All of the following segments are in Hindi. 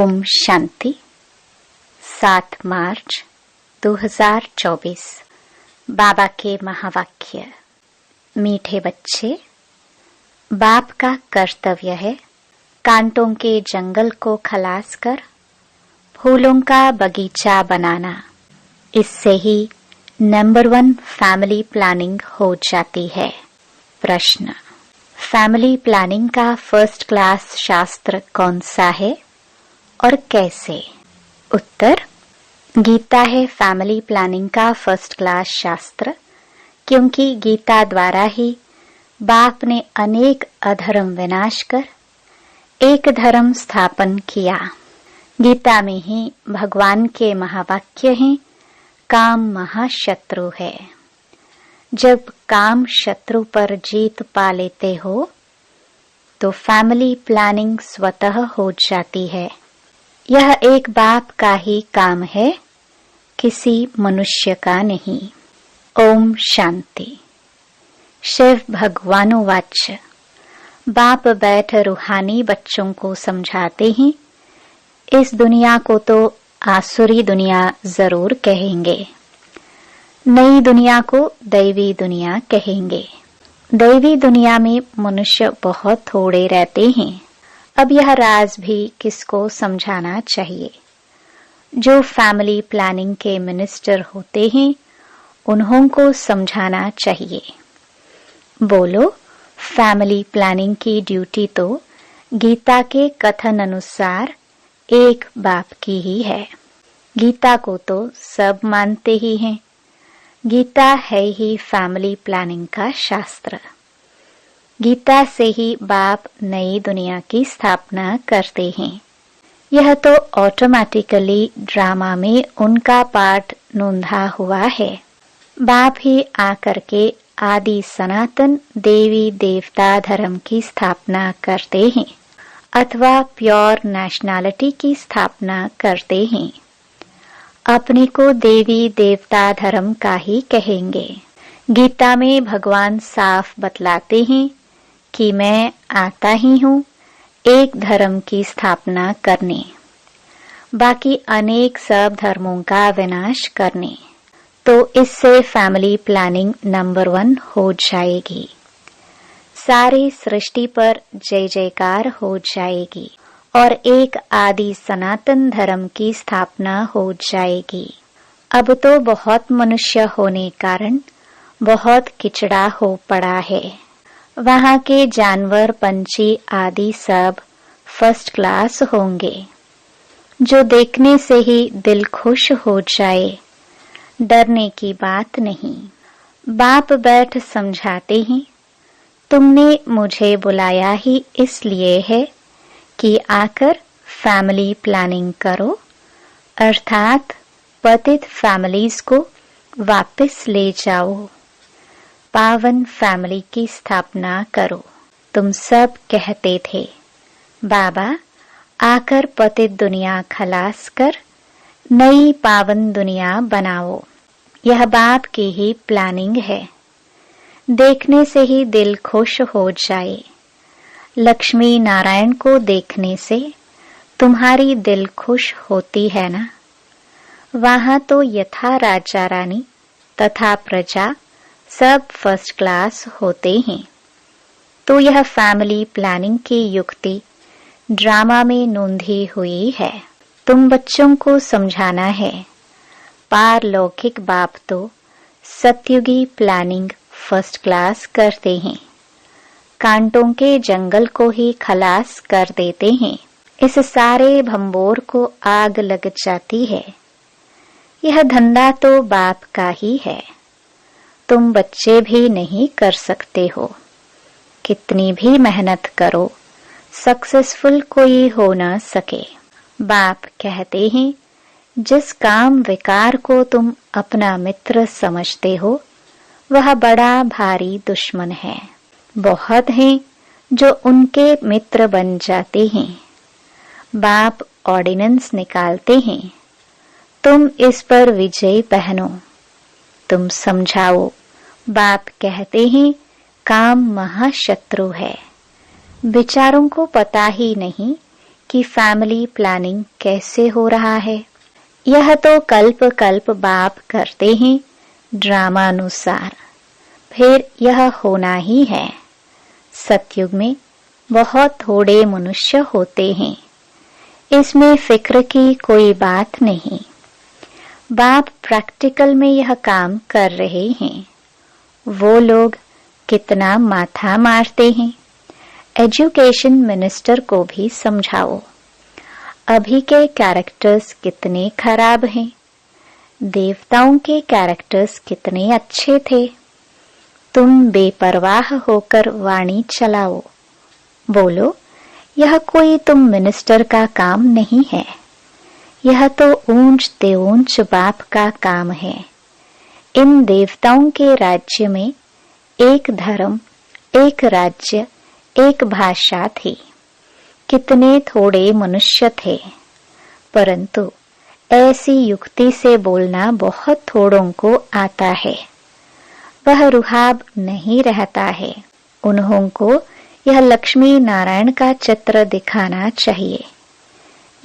ओम शांति। 7 मार्च 2024। बाबा के महावाक्य। मीठे बच्चे, बाप का कर्तव्य है कांटों के जंगल को खलास कर फूलों का बगीचा बनाना। इससे ही नंबर 1 फैमिली प्लानिंग हो जाती है। प्रश्न: फैमिली प्लानिंग का फर्स्ट क्लास शास्त्र कौन सा है और कैसे? उत्तर: गीता है फैमिली प्लानिंग का फर्स्ट क्लास शास्त्र, क्योंकि गीता द्वारा ही बाप ने अनेक अधर्म विनाश कर एक धर्म स्थापन किया। गीता में ही भगवान के महावाक्य हैं, काम महाशत्रु है। जब काम शत्रु पर जीत पा लेते हो तो फैमिली प्लानिंग स्वतः हो जाती है। यह एक बाप का ही काम है, किसी मनुष्य का नहीं। ओम शांति। शिव भगवानुवाच। बाप बैठ रूहानी बच्चों को समझाते ही इस दुनिया को तो आसुरी दुनिया जरूर कहेंगे, नई दुनिया को दैवी दुनिया कहेंगे। दैवी दुनिया में मनुष्य बहुत थोड़े रहते हैं। अब यह राज भी किसको समझाना चाहिए? जो फैमिली प्लानिंग के मिनिस्टर होते हैं उन्हों को समझाना चाहिए। बोलो, फैमिली प्लानिंग की ड्यूटी तो गीता के कथन अनुसार एक बाप की ही है। गीता को तो सब मानते ही हैं। गीता है ही फैमिली प्लानिंग का शास्त्र। गीता से ही बाप नई दुनिया की स्थापना करते हैं। यह तो ऑटोमेटिकली ड्रामा में उनका पार्ट नोंधा हुआ है। बाप ही आकर के आदि सनातन देवी देवता धर्म की स्थापना करते हैं अथवा प्योर नेशनैलिटी की स्थापना करते हैं। अपने को देवी देवता धर्म का ही कहेंगे। गीता में भगवान साफ बतलाते हैं कि मैं आता ही हूँ एक धर्म की स्थापना करने, बाकी अनेक सब धर्मों का विनाश करने। तो इससे फैमिली प्लानिंग नंबर 1 हो जाएगी। सारी सृष्टि पर जय जयकार हो जाएगी और एक आदि सनातन धर्म की स्थापना हो जाएगी। अब तो बहुत मनुष्य होने कारण बहुत किचड़ा हो पड़ा है। वहाँ के जानवर पंछी आदि सब फर्स्ट क्लास होंगे, जो देखने से ही दिल खुश हो जाए। डरने की बात नहीं। बाप बैठ समझाते ही तुमने मुझे बुलाया ही इसलिए है कि आकर फैमिली प्लानिंग करो, अर्थात पतित फैमिलीज को वापस ले जाओ, पावन फैमिली की स्थापना करो। तुम सब कहते थे बाबा आकर पतित दुनिया खलास कर नई पावन दुनिया बनाओ। यह बाप की ही प्लानिंग है। देखने से ही दिल खुश हो जाए। लक्ष्मी नारायण को देखने से तुम्हारी दिल खुश होती है ना? वहाँ तो यथा राजा रानी तथा प्रजा सब फर्स्ट क्लास होते हैं। तो यह फैमिली प्लानिंग की युक्ति ड्रामा में नोंधी हुई है। तुम बच्चों को समझाना है। पारलौकिक बाप तो सतयुगी प्लानिंग फर्स्ट क्लास करते हैं। कांटों के जंगल को ही खलास कर देते हैं। इस सारे भंबोर को आग लग जाती है। यह धंधा तो बाप का ही है। तुम बच्चे भी नहीं कर सकते हो। कितनी भी मेहनत करो, सक्सेसफुल कोई हो न सके। बाप कहते हैं जिस काम विकार को तुम अपना मित्र समझते हो वह बड़ा भारी दुश्मन है। बहुत हैं जो उनके मित्र बन जाते हैं। बाप ऑर्डिनेंस निकालते हैं, तुम इस पर विजय पहनो। तुम समझाओ। बाप कहते हैं काम महाशत्रु है। विचारों को पता ही नहीं की फैमिली प्लानिंग कैसे हो रहा है? यह तो कल्प कल्प बाप करते हैं ड्रामा अनुसार, फिर यह होना ही है। सतयुग में बहुत थोड़े मनुष्य होते हैं, इसमें फिक्र की कोई बात नहीं। बाप प्रैक्टिकल में यह काम कर रहे हैं। वो लोग कितना माथा मारते हैं। एजुकेशन मिनिस्टर को भी समझाओ, अभी के कैरेक्टर्स कितने खराब हैं, देवताओं के कैरेक्टर्स कितने अच्छे थे। तुम बेपरवाह होकर वाणी चलाओ, बोलो यह कोई तुम मिनिस्टर का काम नहीं है, यह तो ऊंच ते ऊंच बाप का काम है। इन देवताओं के राज्य में एक धर्म, एक राज्य, एक भाषा थी। कितने थोड़े मनुष्य थे, परंतु ऐसी युक्ति से बोलना बहुत थोड़ों को आता है। वह रुहाब नहीं रहता है। उन्हों को यह लक्ष्मी नारायण का चित्र दिखाना चाहिए।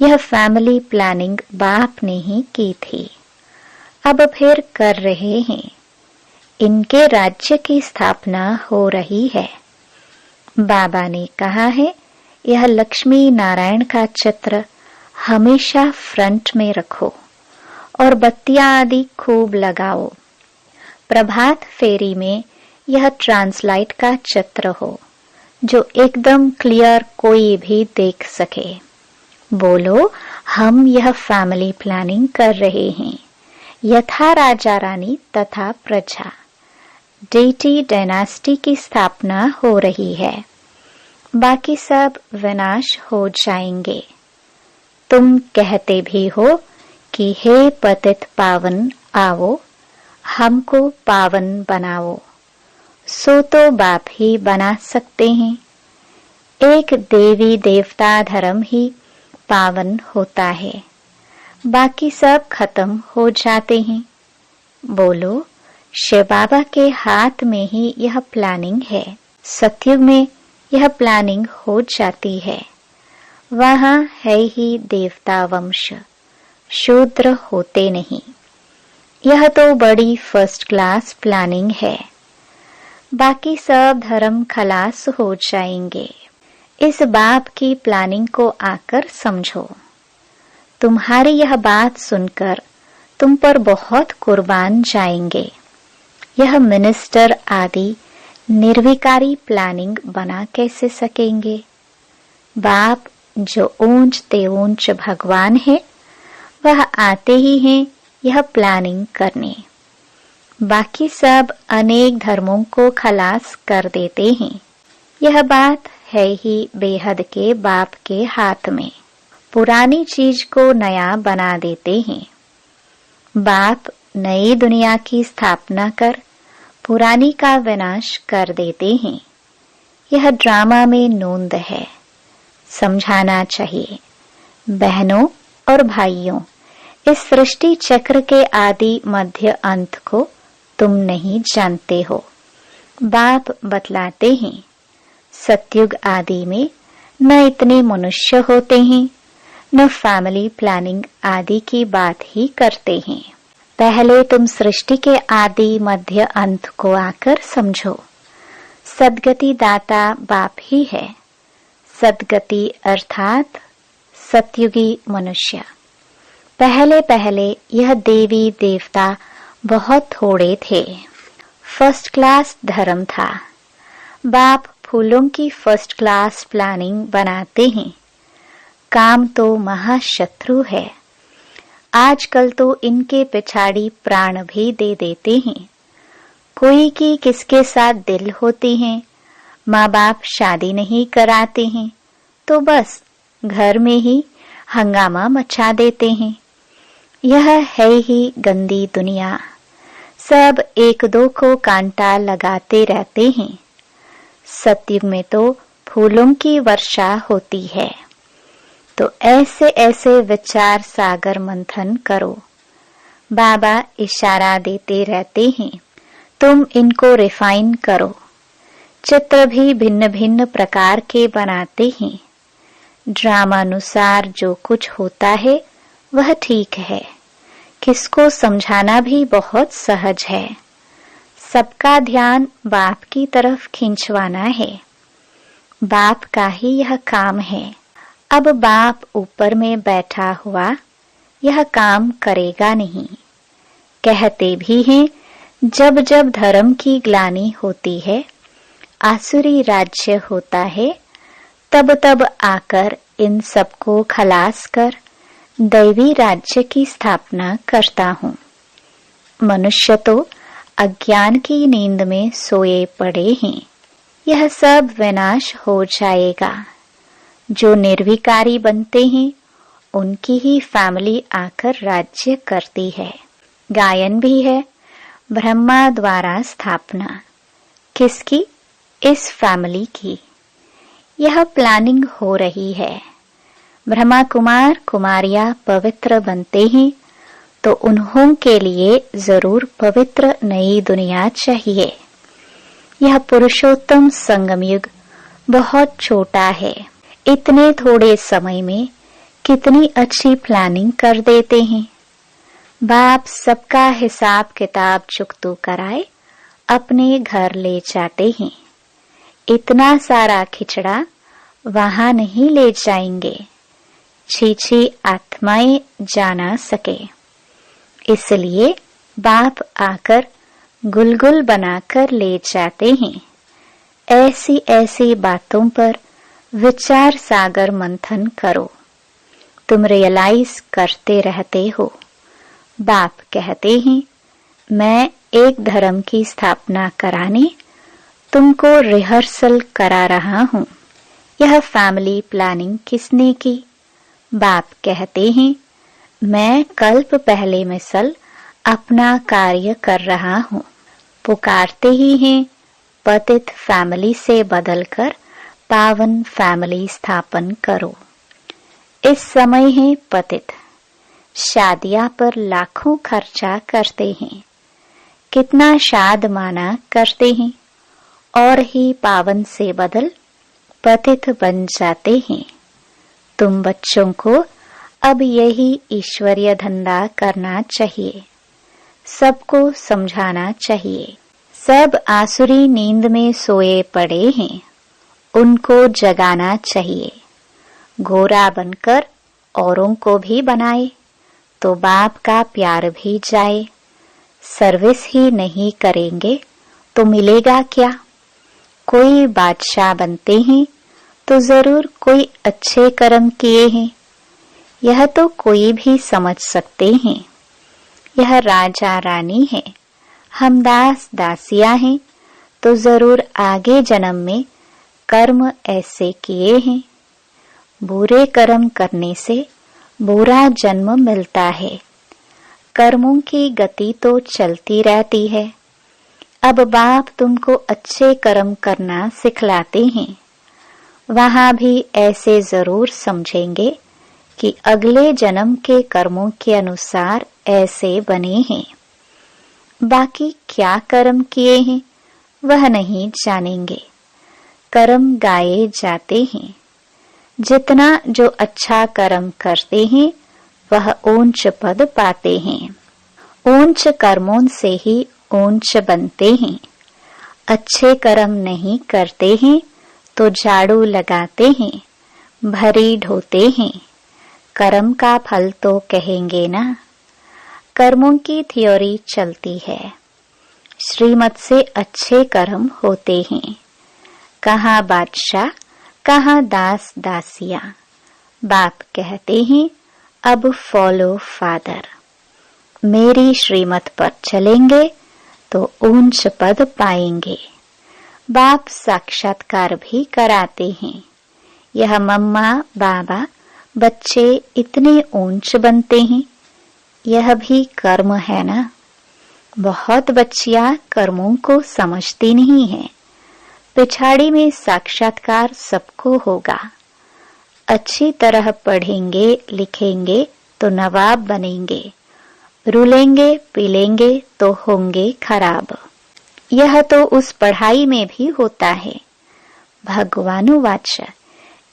यह फैमिली प्लानिंग बाप ने ही की थी, अब फिर कर रहे हैं। इनके राज्य की स्थापना हो रही है। बाबा ने कहा है यह लक्ष्मी नारायण का चित्र हमेशा फ्रंट में रखो और बत्तियां आदि खूब लगाओ। प्रभात फेरी में यह ट्रांसलाइट का चित्र हो जो एकदम क्लियर कोई भी देख सके। बोलो हम यह फैमिली प्लानिंग कर रहे हैं, यथा राजा रानी तथा प्रजा, डेटी डायनास्टी की स्थापना हो रही है। बाकी सब विनाश हो जाएंगे। तुम कहते भी हो कि हे पतित पावन आओ, हमको पावन बनाओ, सो तो बाप ही बना सकते हैं। एक देवी देवता धर्म ही पावन होता है, बाकी सब खत्म हो जाते हैं। बोलो शिव बाबा के हाथ में ही यह प्लानिंग है। सतयुग में यह प्लानिंग हो जाती है। वहां है ही देवता वंश, शूद्र होते नहीं। यह तो बड़ी फर्स्ट क्लास प्लानिंग है। बाकी सब धर्म खलास हो जाएंगे। इस बाप की प्लानिंग को आकर समझो। तुम्हारी यह बात सुनकर तुम पर बहुत कुर्बान जाएंगे। यह मिनिस्टर आदि निर्विकारी प्लानिंग बना कैसे सकेंगे? बाप जो ऊंच ते ऊंच भगवान है, वह आते ही हैं यह प्लानिंग करने। बाकी सब अनेक धर्मों को खलास कर देते हैं। यह बात है ही बेहद के बाप के हाथ में। पुरानी चीज को नया बना देते हैं। बाप नई दुनिया की स्थापना कर पुरानी का विनाश कर देते हैं। यह ड्रामा में नोंद है, समझाना चाहिए। बहनों और भाइयों, इस सृष्टि चक्र के आदि मध्य अंत को तुम नहीं जानते हो। बाप बतलाते हैं सतयुग आदि में न इतने मनुष्य होते हैं, न फैमिली प्लानिंग आदि की बात ही करते हैं। पहले तुम सृष्टि के आदि मध्य अंत को आकर समझो। सदगति दाता बाप ही है। सदगति अर्थात सतयुगी मनुष्य। पहले पहले यह देवी देवता बहुत थोड़े थे। फर्स्ट क्लास धर्म था। बाप फूलों की फर्स्ट क्लास प्लानिंग बनाते हैं। काम तो महाशत्रु है। आजकल तो इनके पिछाड़ी प्राण भी दे देते हैं। कोई की किसके साथ दिल होती है, माँ बाप शादी नहीं कराते हैं तो बस घर में ही हंगामा मचा देते हैं। यह है ही गंदी दुनिया। सब एक दो को कांटा लगाते रहते हैं। सतयुग में तो फूलों की वर्षा होती है। तो ऐसे ऐसे विचार सागर मंथन करो। बाबा इशारा देते रहते हैं, तुम इनको रिफाइन करो। चित्र भी भिन्न भिन्न प्रकार के बनाते हैं। ड्रामानुसार जो कुछ होता है वह ठीक है, किसको समझाना भी बहुत सहज है। सबका ध्यान बाप की खिंचवाना खिंचवाना है। बाप का ही यह काम है। अब बाप ऊपर में बैठा हुआ यह काम करेगा नहीं। कहते भी हैं, जब जब धर्म की ग्लानि होती है, आसुरी राज्य होता है, तब तब आकर इन सबको खलास कर दैवी राज्य की स्थापना करता हूँ। मनुष्य तो अज्ञान की नींद में सोए पड़े हैं। यह सब विनाश हो जाएगा। जो निर्विकारी बनते हैं उनकी ही फैमिली आकर राज्य करती है। गायन भी है, ब्रह्मा द्वारा स्थापना। किसकी? इस फैमिली की। यह प्लानिंग हो रही है। ब्रह्मा कुमार कुमारियां पवित्र बनते हैं तो उन्हों के लिए जरूर पवित्र नई दुनिया चाहिए। यह पुरुषोत्तम संगम युग बहुत छोटा है। इतने थोड़े समय में कितनी अच्छी प्लानिंग कर देते हैं। बाप सबका हिसाब किताब चुकतू कराए अपने घर ले जाते हैं। इतना सारा खिचड़ा वहां नहीं ले जाएंगे, छी आत्माएं जाना सके। इसलिए बाप आकर गुलगुल बनाकर ले जाते हैं। ऐसी ऐसी बातों पर विचार सागर मंथन करो। तुम रियलाइज करते रहते हो। बाप कहते हैं, मैं एक धर्म की स्थापना कराने तुमको रिहर्सल करा रहा हूँ। यह फैमिली प्लानिंग किसने की? बाप कहते हैं, मैं कल्प पहले मिसल अपना कार्य कर रहा हूँ। पुकारते ही हैं, पतित फैमिली से बदलकर पावन फैमिली स्थापन करो। इस समय है पतित। शादियां पर लाखों खर्चा करते हैं, कितना शाद माना करते हैं और ही पावन से बदल पतित बन जाते हैं। तुम बच्चों को अब यही ईश्वरीय धंधा करना चाहिए। सबको समझाना चाहिए। सब आसुरी नींद में सोए पड़े हैं, उनको जगाना चाहिए। गोरा बनकर औरों को भी बनाए तो बाप का प्यार भी जाए। सर्विस ही नहीं करेंगे तो मिलेगा क्या? कोई बादशाह बनते हैं तो जरूर कोई अच्छे कर्म किए हैं। यह तो कोई भी समझ सकते हैं। यह राजा रानी है, हम दास दासियां हैं, तो जरूर आगे जन्म में कर्म ऐसे किए हैं। बुरे कर्म करने से बुरा जन्म मिलता है। कर्मों की गति तो चलती रहती है। अब बाप तुमको अच्छे कर्म करना सिखलाते हैं। वहां भी ऐसे जरूर समझेंगे कि अगले जन्म के कर्मों के अनुसार ऐसे बने हैं। बाकी क्या कर्म किए हैं वह नहीं जानेंगे। कर्म गाए जाते हैं। जितना जो अच्छा कर्म करते हैं वह ऊंच पद पाते हैं। ऊंच कर्मों से ही ऊंच बनते हैं। अच्छे कर्म नहीं करते हैं तो झाड़ू लगाते हैं, भरी ढोते हैं। कर्म का फल तो कहेंगे ना। कर्मों की थ्योरी चलती है। श्रीमत से अच्छे कर्म होते हैं। कहाँ बादशाह, कहाँ दास दासियां। बाप कहते हैं, अब फॉलो फादर। मेरी श्रीमत पर चलेंगे तो ऊंच पद पाएंगे। बाप साक्षात्कार भी कराते हैं। यह मम्मा बाबा बच्चे इतने ऊंच बनते हैं, यह भी कर्म है ना। बहुत बच्चियां कर्मों को समझती नहीं है। पिछाड़ी में साक्षात्कार सबको होगा। अच्छी तरह पढ़ेंगे लिखेंगे तो नवाब बनेंगे। रुलेंगे पिलेंगे तो होंगे खराब। यह तो उस पढ़ाई में भी होता है। भगवानुवाच,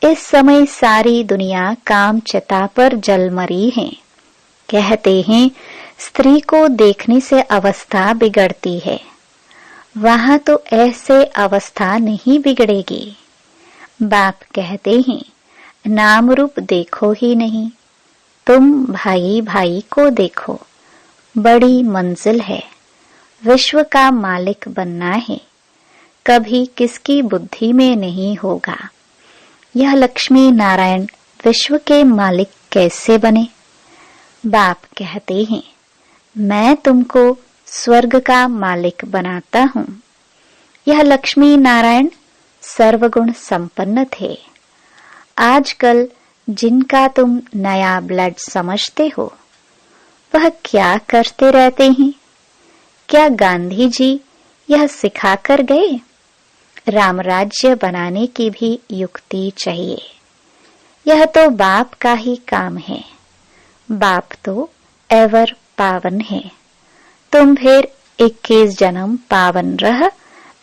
इस समय सारी दुनिया काम चिता पर जल मरी है। कहते हैं स्त्री को देखने से अवस्था बिगड़ती है। वहां तो ऐसे अवस्था नहीं बिगड़ेगी। बाप कहते हैं नाम रूप देखो ही नहीं, तुम भाई भाई को देखो। बड़ी मंजिल है, विश्व का मालिक बनना है, कभी किसकी बुद्धि में नहीं होगा। यह लक्ष्मी नारायण विश्व के मालिक कैसे बने? बाप कहते हैं मैं तुमको स्वर्ग का मालिक बनाता हूँ। यह लक्ष्मी नारायण सर्वगुण संपन्न थे। आजकल जिनका तुम नया ब्लड समझते हो, वह क्या करते रहते हैं? क्या गांधी जी यह सिखाकर गए? राम राज्य बनाने की भी युक्ति चाहिए। यह तो बाप का ही काम है। बाप तो एवर पावन है। तुम फिर 21 जन्म पावन रह,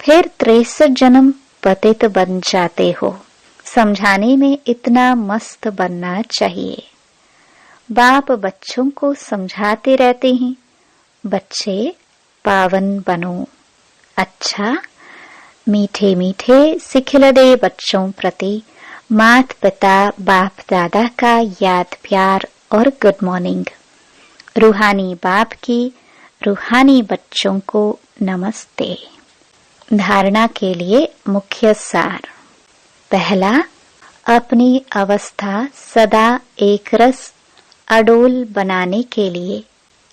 फिर 63 जन्म पतित बन जाते हो। समझाने में इतना मस्त बनना चाहिए। बाप बच्चों को समझाते रहते हैं, बच्चे पावन बनो। अच्छा, मीठे मीठे सिखिलदे बच्चों प्रति माता पिता बाप दादा का याद प्यार और गुड मॉर्निंग। रूहानी बाप की रूहानी बच्चों को नमस्ते। धारणा के लिए मुख्य सार। पहला, अपनी अवस्था सदा एक रस अडोल बनाने के लिए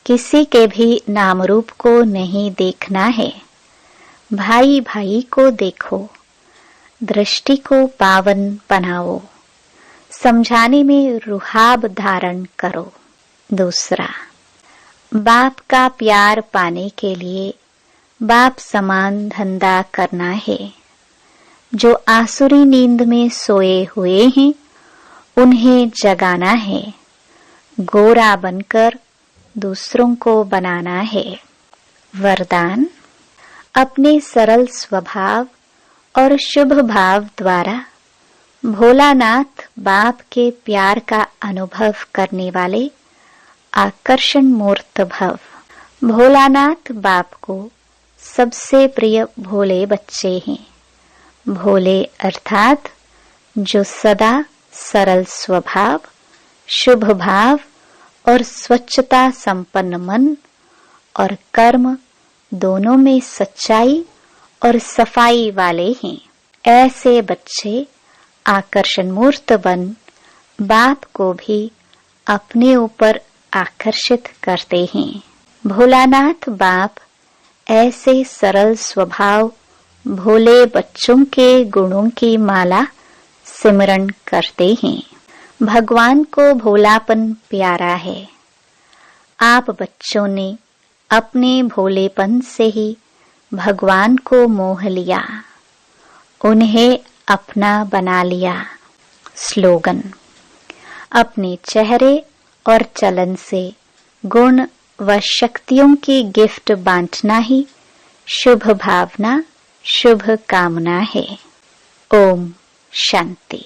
किसी के भी नाम रूप को नहीं देखना है। भाई भाई को देखो, दृष्टि को पावन बनाओ, समझाने में रुहाब धारण करो। दूसरा, बाप का प्यार पाने के लिए बाप समान धंधा करना है। जो आसुरी नींद में सोए हुए हैं उन्हें जगाना है। गोरा बनकर दूसरों को बनाना है। वरदान, अपने सरल स्वभाव और शुभ भाव द्वारा भोलानाथ बाप के प्यार का अनुभव करने वाले आकर्षण मूर्त भव। भोलानाथ बाप को सबसे प्रिय भोले बच्चे हैं। भोले अर्थात जो सदा सरल स्वभाव, शुभ भाव और स्वच्छता संपन्न मन और कर्म दोनों में सच्चाई और सफाई वाले हैं। ऐसे बच्चे आकर्षण मूर्त बन बाप को भी अपने ऊपर आकर्षित करते हैं। भोलानाथ बाप ऐसे सरल स्वभाव भोले बच्चों के गुणों की माला सिमरण करते हैं। भगवान को भोलापन प्यारा है। आप बच्चों ने अपने भोलेपन से ही भगवान को मोह लिया, उन्हें अपना बना लिया। स्लोगन, अपने चेहरे और चलन से गुण व शक्तियों की गिफ्ट बांटना ही शुभ भावना, शुभ कामना है। ओम शांति।